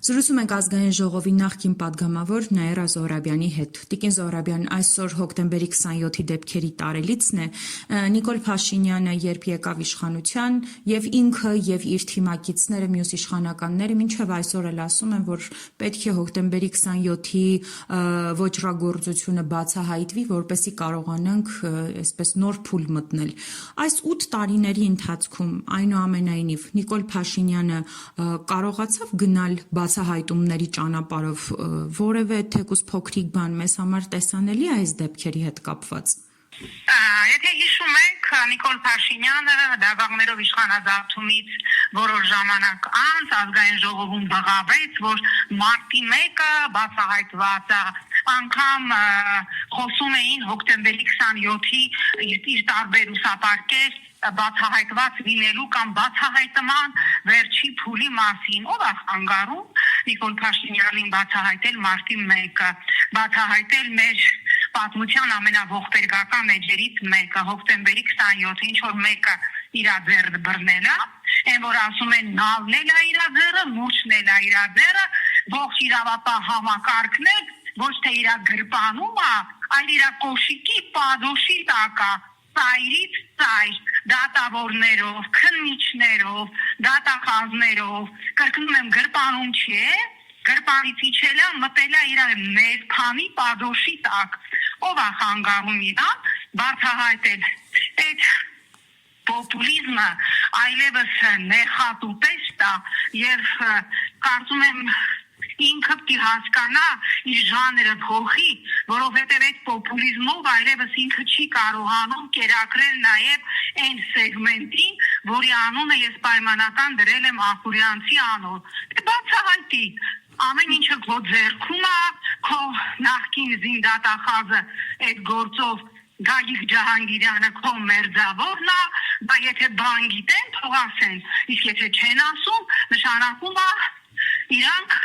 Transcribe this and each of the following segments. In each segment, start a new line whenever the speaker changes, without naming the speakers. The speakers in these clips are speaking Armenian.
Զրուցում ենք ազգային ժողովի նախկին պատգամավոր Նաիրա Զոհրաբյանի հետ։ Տիկին Զոհրաբյան, այսօր հոկտեմբերի 27-ի դեպքերի տարելիցն է։ Նիկոլ Փաշինյանը երբ եկավ իշխանության, եւ ինքը եւ իր թիմակիցները, մյուս իշխանականները մինչեւ այսօր էլ ասում են, որ պետք է հոկտեմբերի 27-ի ոճրագործությունը բացահայտվի, որպեսզի կարողանանք այսպես նոր փուլ մտնել։ Այս 8 տարիների ընթացքում այնուամենայնիվ Նիկոլ Փաշինյանը կարողացավ գնալ բացահայտումների ճանապարհով, որևէ թեկուզ փոքրիկ բան մեզ համար տեսանելի է այս դեպքերի հետ կապված։
Եթե հիշում եք, Նիկոլ Փաշինյանը դավաղներով իշխանազավթումից որոշ ժամանակ անց ազգային ժողովում բղավեց, որ մարտի 1-ը բացահայտված է, անգամ խոսում էին հոկտեմբերի 27-ի իր տարբեր ուսապարկեր բացահայտված լինելու կամ բացահայտման վերջի փուլի մասին, ով է խանգարում Նիկոլ Փաշինյանին բացահայտել մարտի 1-ը, բացահայտել մեր պատմության ամենաողբերգական էջերից մեկը, հոկտեմբերի 27-ը, ինչ որ մեկը իր ձեռը բռնել է, այն որ ասում են նավն էլ է իր ձեռը, մուրջն էլ է իր ձեռը, ողջ իրավապահ համակարգն է, ոչ թե իր գրպանումը, այլ իր կոշիկի պադոշի տակ է, ծայրից ծայր, դատավորներով, քննիչներով, դատախազներով, կրկնում եմ գրպանում չէ, գրպանից իջել է, մտել է իր ներփանի պադոշի տակ, ով է խանգարում իրան բացահայտել այդ պոպուլիզմը այլևս ներխատուտեստ է եւ կարծում եմ ինքը պիտի հասկանա իր ժանրը փոխի, որովհետև այդ պոպուլիզմով այլևս ինքը չի կարողանում կերակրել նաև այն սեգմենտին, որի անունը ես պայմանական դրել եմ Ախուրյանցի անուն։ Բացահայտի ամեն ինչը քո ձեռքում է, քո նախկին զինդատախազը այդ գործով Գագիկ Ջահանգիրյանը քո մերձավորն է, բա եթե բան գիտեն, թող ասեն, իսկ եթե չեն ասում, նշանակում է իրանք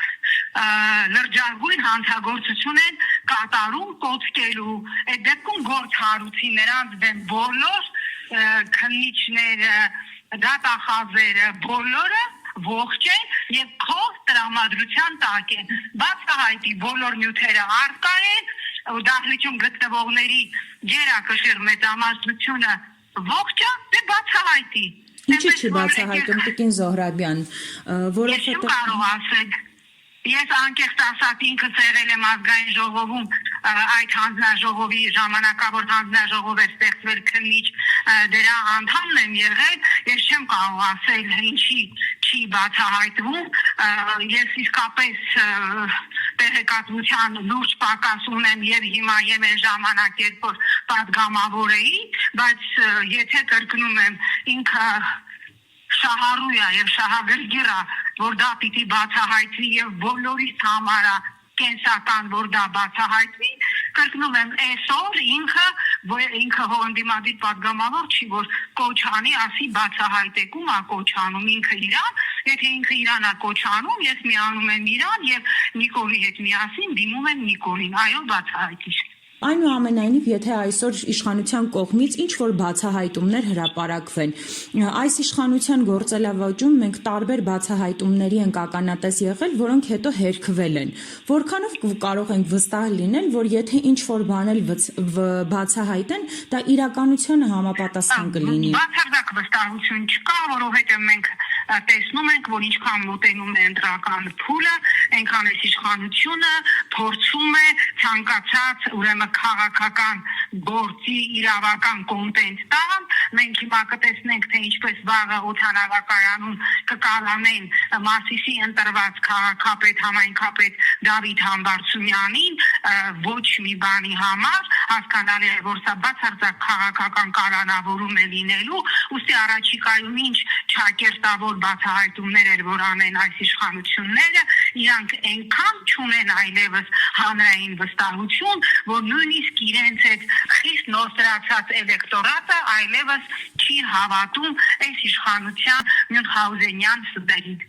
լրջագույն հանցագործություն են կատարում կոծկելու, այդ դեպքում գործ հարուցի նրանց դեմ բոլոր քննիչները, դատախազերը, բոլորը ողջ են եւ քո տրամադրության տակ են, բացահայտի բոլոր նյութերը առկա են, դահլիճում գտնվողների գերակշիռ մեծամասնությունը ողջ է, դե բացահայտի։
Ինչի՞ չի բացահայտում Տիկին Զոհրաբյան,
որովհետև ես կարող ասել Ես անկեղծ ասած ինքս եղել եմ ազգային ժողովում այդ հանձնաժողովի ժամանակավոր հանձնաժողով է ստեղծվել քննիչ դրա անդամն եմ եղել, ես չեմ կարող ասել ինչի չի բացահայտվում, ես իսկապես տեղեկատվության լուրջ պակաս ունեմ եւ հիմա եմ այն ժամանակ, երբ որ պատգամավոր էի, բայց եթե կրկնում եմ ինքը շահառույա եւ շահագրգիռ, որ դա պիտի բացահայտվի եւ բոլորիս համար կենսական, որ դա բացահայտվի, կրկնում եմ, այսօր ինքը հոնդիմադիր պատգամավոր չի, որ կոչանի, ասի բացահայտեկում է կոչանում ինքը իրան, եթե ինքը իրան է կոչանում, ես միանում եմ իրան եւ Նիկոլի հետ միասին դիմում եմ Նիկոլին, այո, բացահայտի։
Այնուամենայնիվ, եթե այսօր իշխանության կողմից ինչ-որ բացահայտումներ հրապարակվեն, այս իշխանության գործելավոճում մենք տարբեր բացահայտումների ենք ականատես եղել, որոնք հետո հերքվել են։ Որքանով կարող ենք վստահ լինել, որ եթե ինչ-որ բան էլ բացահայտեն, դա իրականությանը համապատասխան կլինի։
Բացարձակ վստահություն չկա, որովհետև մենք տեսնում ենք, որ ինչքան մոտենում է ընտրական փուլը, այնքան այս իշխանությունը փորձում է ցանկացած ուրեմն քաղաքական գործի իրավական կոնտենտ տան, մենք հիմա կտեսնենք, թե ինչպես վաղը օդանավակայանում կկալանեն Մասիսի ընտրված քաղաքապետ, համայնքապետ Դավիթ Համբարձումյանին ոչ մի բանի համար, հասկանալի է, որ սա բացարձակ քաղաքական կալանավորում է լինելու, ուստի առաջիկայում ինչ չակերտավոր բացահայտումներ էր, որ անեն այս իշխանությունները, իրանք այնքան չունեն այլևս հանրային վստահություն, որ նույնիսկ իրենց այդ խիստ նոսրացած էլեկտորատը այլևս չի հավատում այս իշխանության Մյունխաուզենյան սուդերին։